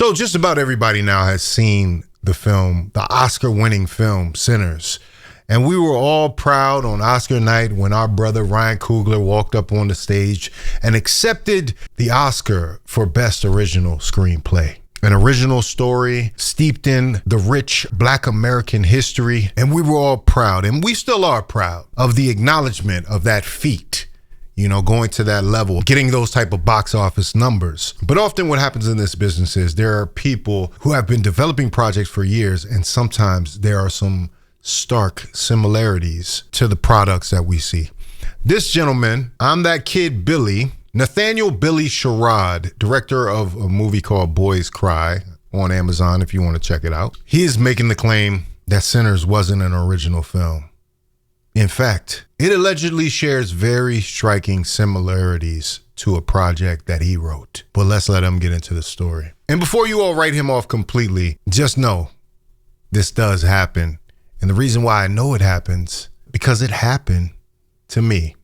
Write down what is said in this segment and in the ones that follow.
So just about everybody now has seen the film, the Oscar-winning film, Sinners. And we were all proud on Oscar night when our brother Ryan Coogler walked up on the stage and accepted the Oscar for Best Original Screenplay. An original story steeped in the rich Black American history. And we were all proud, and we still are proud, of the acknowledgement of that feat. You know, going to that level, getting those type of box office numbers. But often what happens in this business is there are people who have been developing projects for years, and sometimes there are some stark similarities to the products that we see. This gentleman, I'm That Kid Billy, Nathaniel Billy Sherrod, director of a movie called Boys Cry on Amazon if you want to check it out. He is making the claim that Sinners wasn't an original film. In fact, it allegedly shares very striking similarities to a project that he wrote. But let's let him get into the story. And before you all write him off completely, just know this does happen. And the reason why I know it happens, because it happened to me.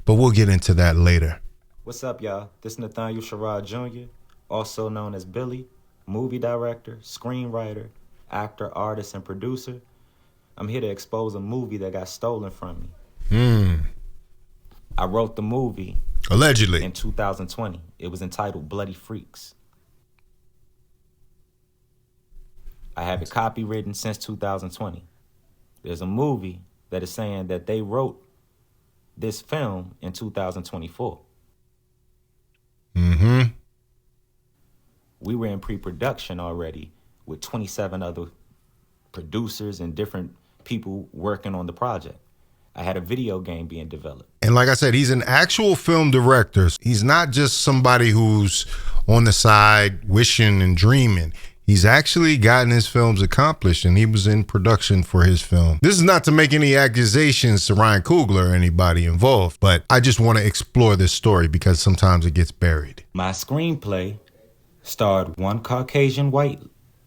But we'll get into that later. What's up, y'all? This is Nathaniel Sherrod Jr., also known as Billy, movie director, screenwriter, actor, artist, and producer. I'm here to expose a movie that got stolen from me. I wrote the movie allegedly in 2020. It was entitled Bloody Freaks. I have it copywritten since 2020. There's a movie that is saying that they wrote this film in 2024. We were in pre-production already with 27 other producers and different people working on the project. I had a video game being developed. And like I said, he's an actual film director. He's not just somebody who's on the side wishing and dreaming. He's actually gotten his films accomplished, and he was in production for his film. This is not to make any accusations to Ryan Coogler or anybody involved, but I just want to explore this story because sometimes it gets buried. My screenplay starred one Caucasian white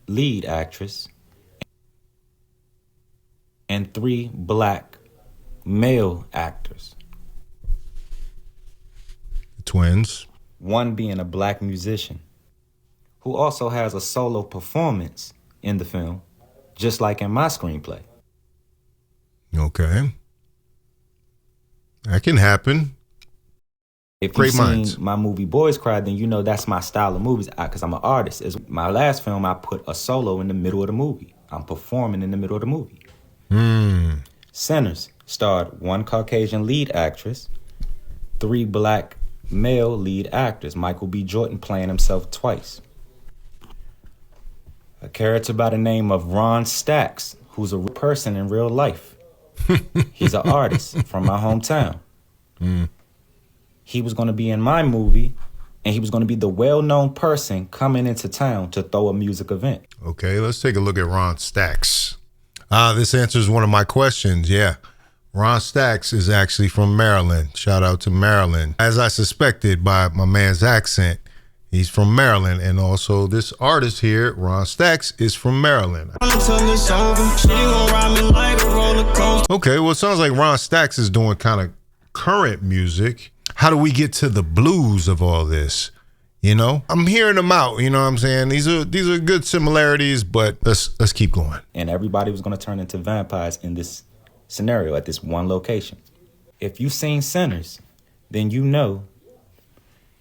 lead actress and 3 black male actors. Twins. One being a black musician who also has a solo performance in the film, just like in my screenplay. Okay. That can happen. If Great you've minds. seen my movie Boys Cry, then you know that's my style of movies because I'm an artist. It's my last film, I put a solo in the middle of the movie. I'm performing in the middle of the movie. Sinners starred one Caucasian lead actress, 3 black male lead actors, Michael B. Jordan playing himself twice. A character by the name of Ron Staxs, who's a real person in real life. He's an artist from my hometown. He was going to be in my movie, and he was going to be the well-known person coming into town to throw a music event. Okay, let's take a look at Ron Staxs. This answers one of my questions. Yeah, Ron Staxs is actually from Maryland. Shout out to Maryland. As I suspected by my man's accent, he's from Maryland. And also this artist here, Ron Staxs, is from Maryland. Okay, well, it sounds like Ron Staxs is doing kind of current music. How do we get to the blues of all this? You know, I'm hearing them out. You know what I'm saying? These are good similarities, but let's keep going. And everybody was going to turn into vampires in this scenario at this one location. If you've seen Sinners, then you know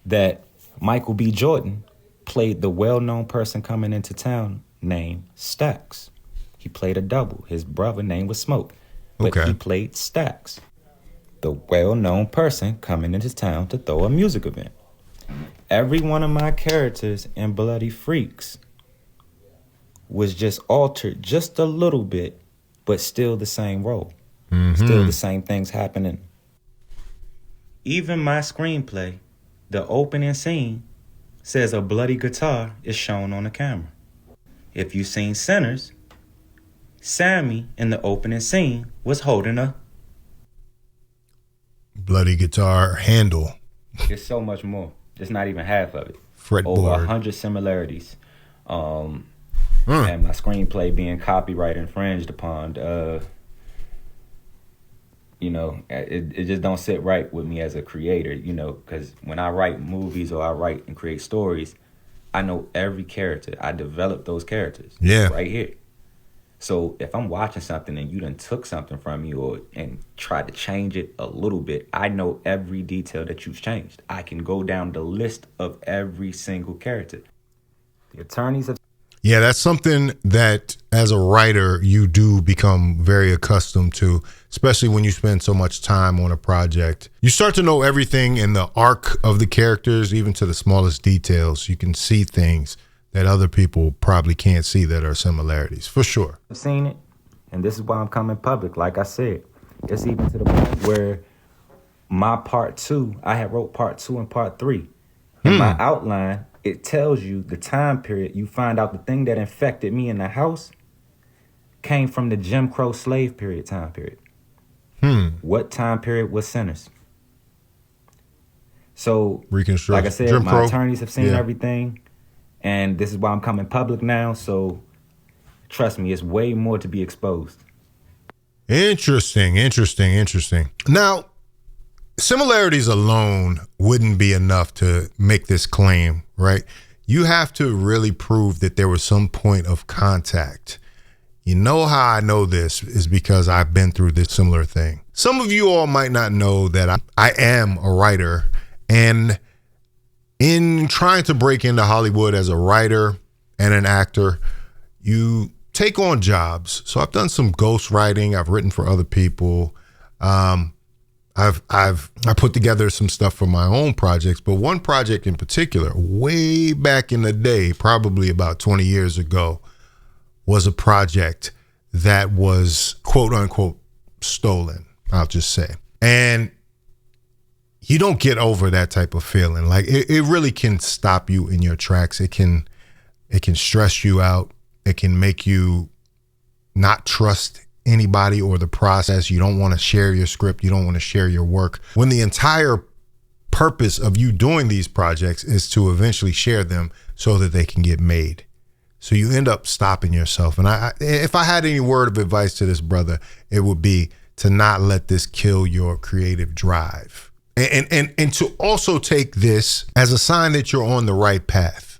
that Michael B. Jordan played the well-known person coming into town named Staxs. He played a double. His brother name was Smoke, but he played Staxs, the well-known person coming into town to throw a music event. Every one of my characters in Bloody Freaks was just altered just a little bit, but still the same role. Still the same things happening. Even my screenplay, the opening scene says a bloody guitar is shown on the camera. If you've seen Sinners, Sammy in the opening scene was holding a bloody guitar handle. There's so much more. It's not even half of it. Fretboard. Over 100 similarities. And my screenplay being copyright infringed upon. You know, it just don't sit right with me as a creator, you know, because when I write movies or I write and create stories, I know every character. I developed those characters. Yeah. Right here. So if I'm watching something and you done took something from me and tried to change it a little bit, I know every detail that you've changed. I can go down the list of every single character. The attorneys have... Yeah, that's something that as a writer you do become very accustomed to, especially when you spend so much time on a project. You start to know everything in the arc of the characters, even to the smallest details. You can see things that other people probably can't see that are similarities, for sure. I've seen it, and this is why I'm coming public. Like I said, it's even to the point where my part 2, I had wrote part 2 and part 3. In my outline, it tells you the time period. You find out the thing that infected me in the house came from the Jim Crow slave period time period. What time period was Sinners? So, like I said, my attorneys have seen everything. And this is why I'm coming public now. So trust me, it's way more to be exposed. Interesting. Now, similarities alone wouldn't be enough to make this claim, right? You have to really prove that there was some point of contact. You know how I know this is because I've been through this similar thing. Some of you all might not know that I am a writer, and in trying to break into Hollywood as a writer and an actor, you take on jobs. So I've done some ghost writing. I've written for other people. I put together some stuff for my own projects, but one project in particular, way back in the day, probably about 20 years ago, was a project that was quote unquote stolen, I'll just say. And you don't get over that type of feeling. Like it really can stop you in your tracks. It can stress you out. It can make you not trust anybody or the process. You don't want to share your script. You don't want to share your work. When the entire purpose of you doing these projects is to eventually share them so that they can get made. So you end up stopping yourself. And if I had any word of advice to this brother, it would be to not let this kill your creative drive. And to also take this as a sign that you're on the right path,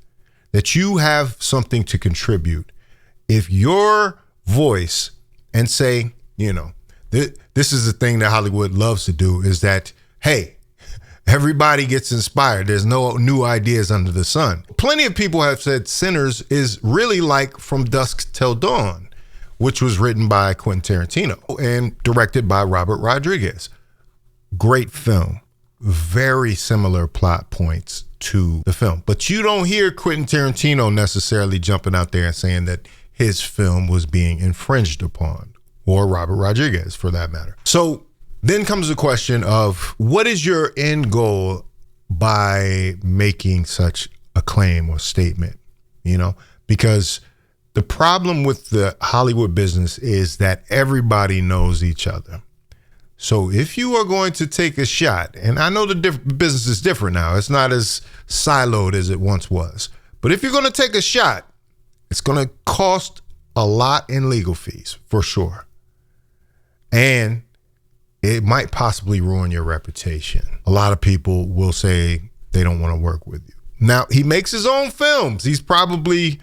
that you have something to contribute. If your voice, and say, this is the thing that Hollywood loves to do, is that, hey, everybody gets inspired. There's no new ideas under the sun. Plenty of people have said Sinners is really like From Dusk Till Dawn, which was written by Quentin Tarantino and directed by Robert Rodriguez. Great film. Very similar plot points to the film. But you don't hear Quentin Tarantino necessarily jumping out there and saying that his film was being infringed upon, or Robert Rodriguez for that matter. So then comes the question of, what is your end goal by making such a claim or statement? Because the problem with the Hollywood business is that everybody knows each other. So if you are going to take a shot, and I know the business is different now, it's not as siloed as it once was, but if you're going to take a shot, it's going to cost a lot in legal fees, for sure. And it might possibly ruin your reputation. A lot of people will say they don't want to work with you. Now, he makes his own films. He's probably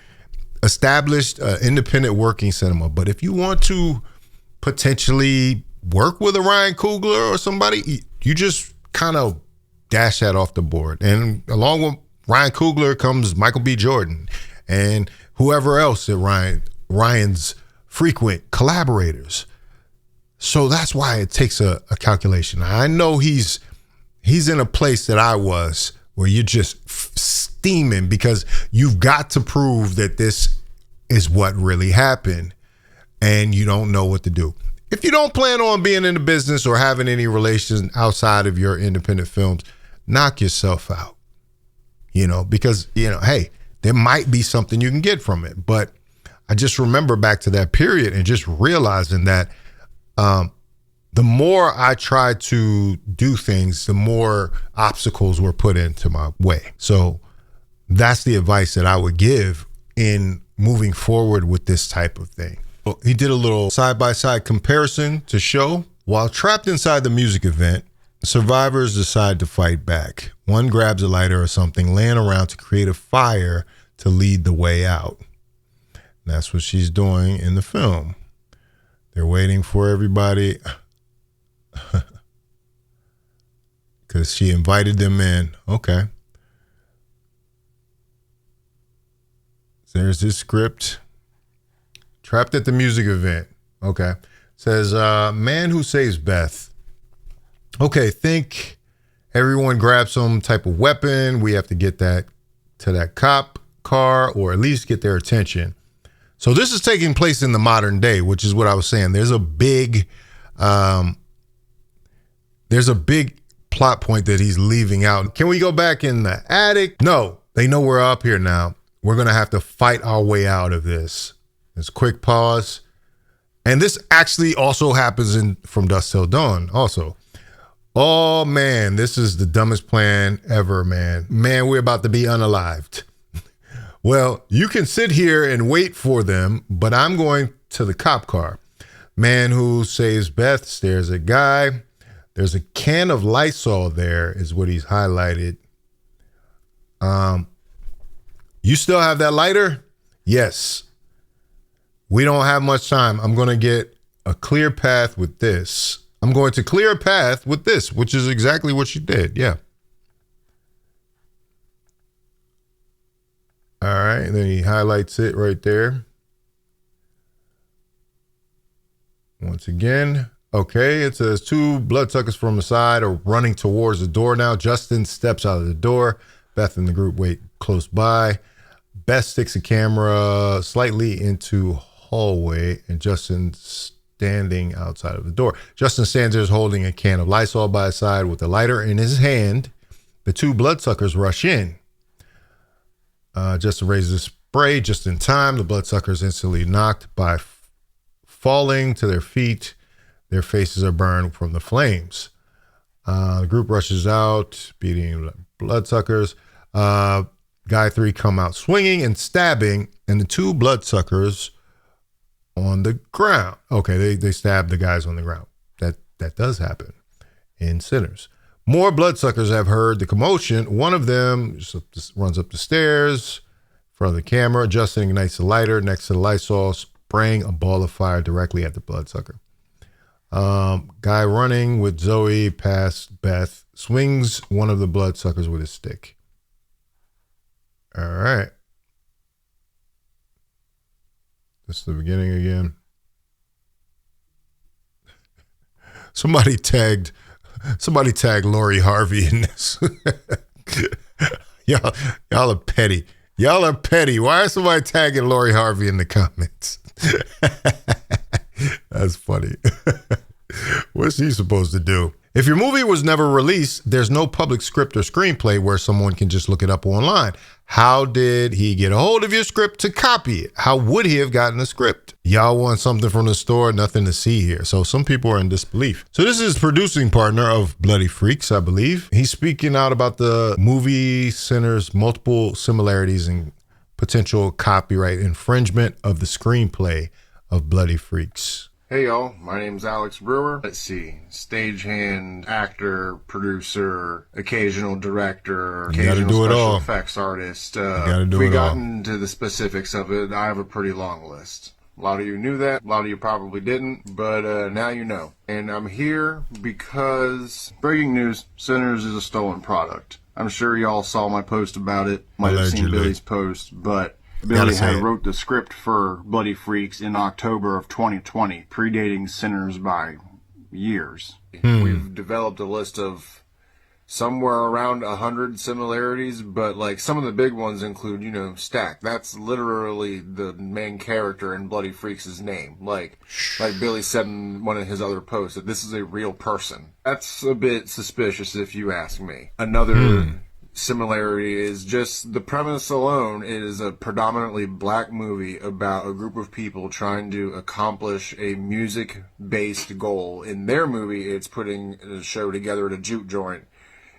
established independent working cinema. But if you want to potentially work with a Ryan Coogler or somebody, you just kind of dash that off the board. And along with Ryan Coogler comes Michael B. Jordan and whoever else at Ryan's frequent collaborators. So that's why it takes a calculation. I know he's in a place that I was, where you're just steaming because you've got to prove that this is what really happened, and you don't know what to do. If you don't plan on being in the business or having any relations outside of your independent films, knock yourself out, because, hey, there might be something you can get from it. But I just remember back to that period and just realizing that the more I tried to do things, the more obstacles were put into my way. So that's the advice that I would give in moving forward with this type of thing. He did a little side-by-side comparison to show. While trapped inside the music event, survivors decide to fight back. One grabs a lighter or something laying around to create a fire to lead the way out. And that's what she's doing in the film. They're waiting for everybody because she invited them in. Okay. There's this script. Trapped at the music event. Okay. Says, man who saves Beth. Okay, think everyone grabs some type of weapon. We have to get that to that cop car, or at least get their attention. So this is taking place in the modern day, which is what I was saying. There's a big plot point that he's leaving out. Can we go back in the attic? No, they know we're up here now. We're going to have to fight our way out of this. There's a quick pause. And this actually also happens in From Dusk Till Dawn also. Oh, man, this is the dumbest plan ever, man. Man, we're about to be unalived. Well, you can sit here and wait for them, but I'm going to the cop car. Man who saves Beth stares at guy. There's a can of Lysol there is what he's highlighted. You still have that lighter? Yes. We don't have much time. I'm going to get a clear path with this. I'm going to clear a path with this, which is exactly what she did. Yeah. All right. And then he highlights it right there. Once again. Okay. It says two bloodsuckers from the side are running towards the door now. Justin steps out of the door. Beth and the group wait close by. Beth sticks a camera slightly into hallway, and Justin's standing outside of the door. Justin stands there holding a can of Lysol by his side with a lighter in his hand. The two bloodsuckers rush in. Justin raises a spray just in time. The bloodsuckers instantly knocked by falling to their feet. Their faces are burned from the flames. The group rushes out, beating bloodsuckers. Guy 3 come out swinging and stabbing, and the two bloodsuckers on the ground. Okay, they stab the guys on the ground. That does happen in Sinners. More bloodsuckers have heard the commotion. One of them runs up the stairs in front of the camera. Justin ignites the lighter next to the Lysol, spraying a ball of fire directly at the bloodsucker. Guy running with Zoe past Beth swings one of the bloodsuckers with his stick. All right. This is the beginning again. Somebody tagged Lori Harvey in this. y'all are petty. Y'all are petty. Why is somebody tagging Lori Harvey in the comments? That's funny. What's he supposed to do? If your movie was never released, there's no public script or screenplay where someone can just look it up online. How did he get a hold of your script to copy it? How would he have gotten a script? Y'all want something from the store, nothing to see here. So some people are in disbelief. So this is producing partner of Bloody Freaks, I believe. He's speaking out about the movie Sinners' multiple similarities and potential copyright infringement of the screenplay of Bloody Freaks. Hey y'all, my name's Alex Brewer. Let's see, stagehand, actor, producer, occasional director, occasional special effects artist. We got into the specifics of it. I have a pretty long list. A lot of you knew that, a lot of you probably didn't, but now you know. And I'm here because, breaking news, Sinners is a stolen product. I'm sure y'all saw my post about it, might have seen Billy's post, but Billy had wrote the script for Bloody Freaks in October of 2020, predating Sinners by years. We've developed a list of somewhere around 100 similarities, but like some of the big ones include, Stack. That's literally the main character in Bloody Freaks' name. Like Billy said in one of his other posts, that this is a real person. That's a bit suspicious if you ask me. Another similarity is just the premise alone is a predominantly black movie about a group of people trying to accomplish a music-based goal. In their movie, it's putting a show together at a juke joint.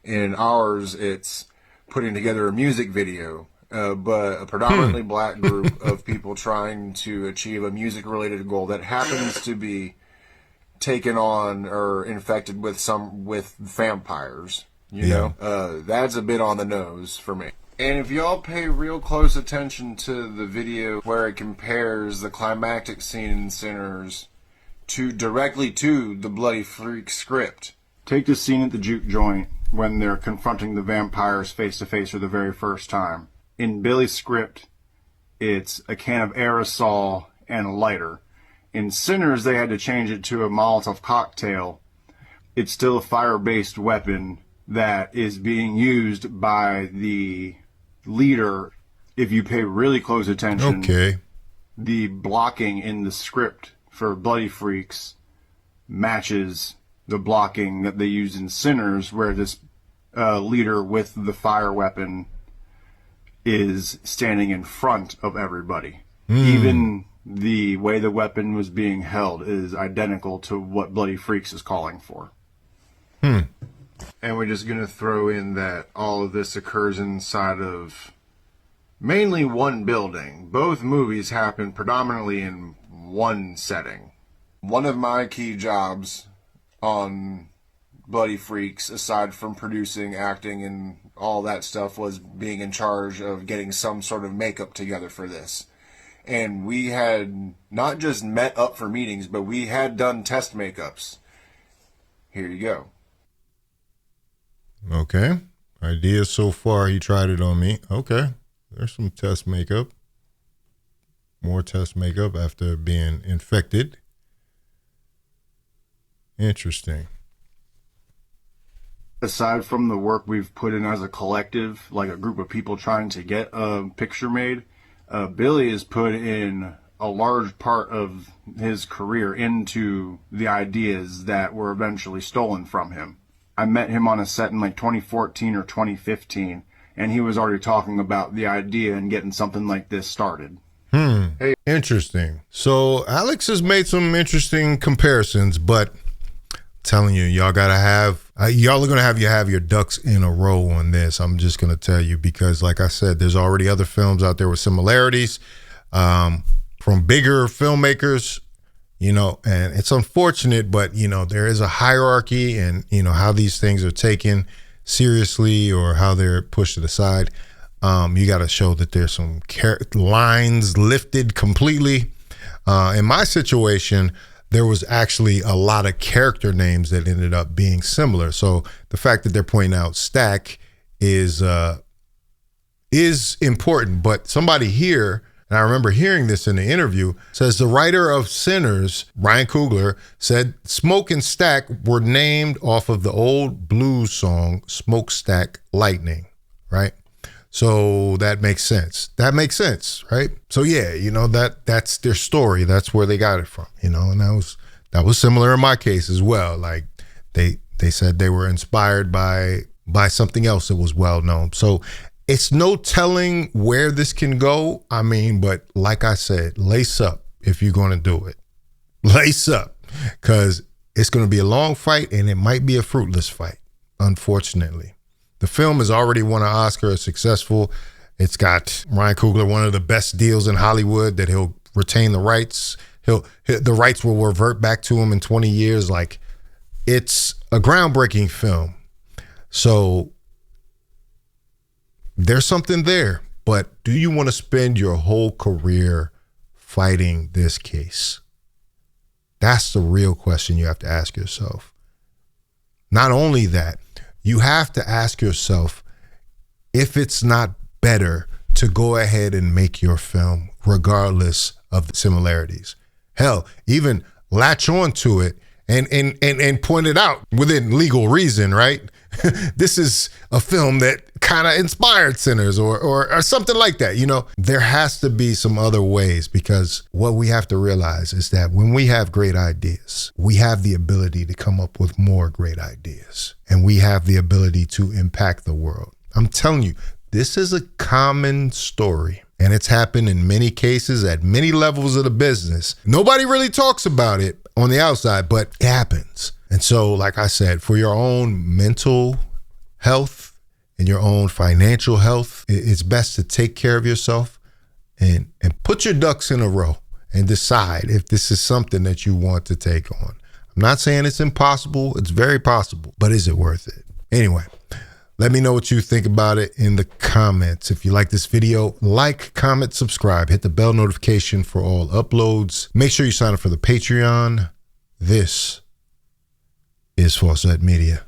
In ours, it's putting together a music video. But a predominantly black group of people trying to achieve a music-related goal that happens to be taken on or infected with vampires. You know, that's a bit on the nose for me. And if y'all pay real close attention to the video where it compares the climactic scene in Sinners directly to the Bloody Freak script. Take the scene at the juke joint when they're confronting the vampires face to face for the very first time. In Billy's script, it's a can of aerosol and a lighter. In Sinners, they had to change it to a Molotov cocktail. It's still a fire-based weapon that is being used by the leader. If you pay really close attention, the blocking in the script for Bloody Freaks matches the blocking that they use in Sinners, where this leader with the fire weapon is standing in front of everybody. Even the way the weapon was being held is identical to what Bloody Freaks is calling for. And we're just going to throw in that all of this occurs inside of mainly one building. Both movies happen predominantly in one setting. One of my key jobs on Bloody Freaks, aside from producing, acting, and all that stuff, was being in charge of getting some sort of makeup together for this. And we had not just met up for meetings, but we had done test makeups. Here you go. Okay. Ideas so far, he tried it on me. Okay. There's some test makeup. More test makeup after being infected. Interesting. Aside from the work we've put in as a collective, like a group of people trying to get a picture made, Billy has put in a large part of his career into the ideas that were eventually stolen from him. I met him on a set in like 2014 or 2015, and he was already talking about the idea and getting something like this started. Hey. Interesting. So Alex has made some interesting comparisons, but I'm telling you, y'all gotta have, y'all are gonna have your ducks in a row on this. I'm just gonna tell you, because like I said, there's already other films out there with similarities from bigger filmmakers. You know, and it's unfortunate, but, you know, there is a hierarchy, and, you know, how these things are taken seriously or how they're pushed to the side. You got to show that there's some lines lifted completely. In my situation, there was actually a lot of character names that ended up being similar. So the fact that they're pointing out Stack is important, but somebody here, and I remember hearing this in the interview, says the writer of Sinners, Ryan Coogler, said Smoke and Stack were named off of the old blues song, Smokestack Lightning, right? So that makes sense. That makes sense, right? So yeah, you know, that's their story. That's where they got it from, you know, and that was similar in my case as well. Like they said they were inspired by something else that was well known. So it's no telling where this can go. I mean, but like I said, lace up if you're going to do it. Lace up, because it's going to be a long fight, and it might be a fruitless fight, unfortunately. The film has already won an Oscar, it's successful. It's got Ryan Coogler, one of the best deals in Hollywood, that he'll retain the rights. The rights will revert back to him in 20 years. Like, it's a groundbreaking film. So there's something there, but do you want to spend your whole career fighting this case? That's the real question you have to ask yourself. Not only that, you have to ask yourself if it's not better to go ahead and make your film regardless of the similarities. Hell, even latch on to it and point it out within legal reason, right? This is a film that kind of inspired Sinners or something like that. You know, there has to be some other ways, because what we have to realize is that when we have great ideas, we have the ability to come up with more great ideas, and we have the ability to impact the world. I'm telling you, this is a common story, and it's happened in many cases at many levels of the business. Nobody really talks about it on the outside, but it happens. And so, like I said, for your own mental health and your own financial health, it's best to take care of yourself and put your ducks in a row and decide if this is something that you want to take on. I'm not saying it's impossible. It's very possible, but is it worth it? Anyway, Let me know what you think about it in the comments. If you like this video, like, comment, subscribe, hit the bell notification for all uploads. Make sure you sign up for the Patreon. This is Faucette Media.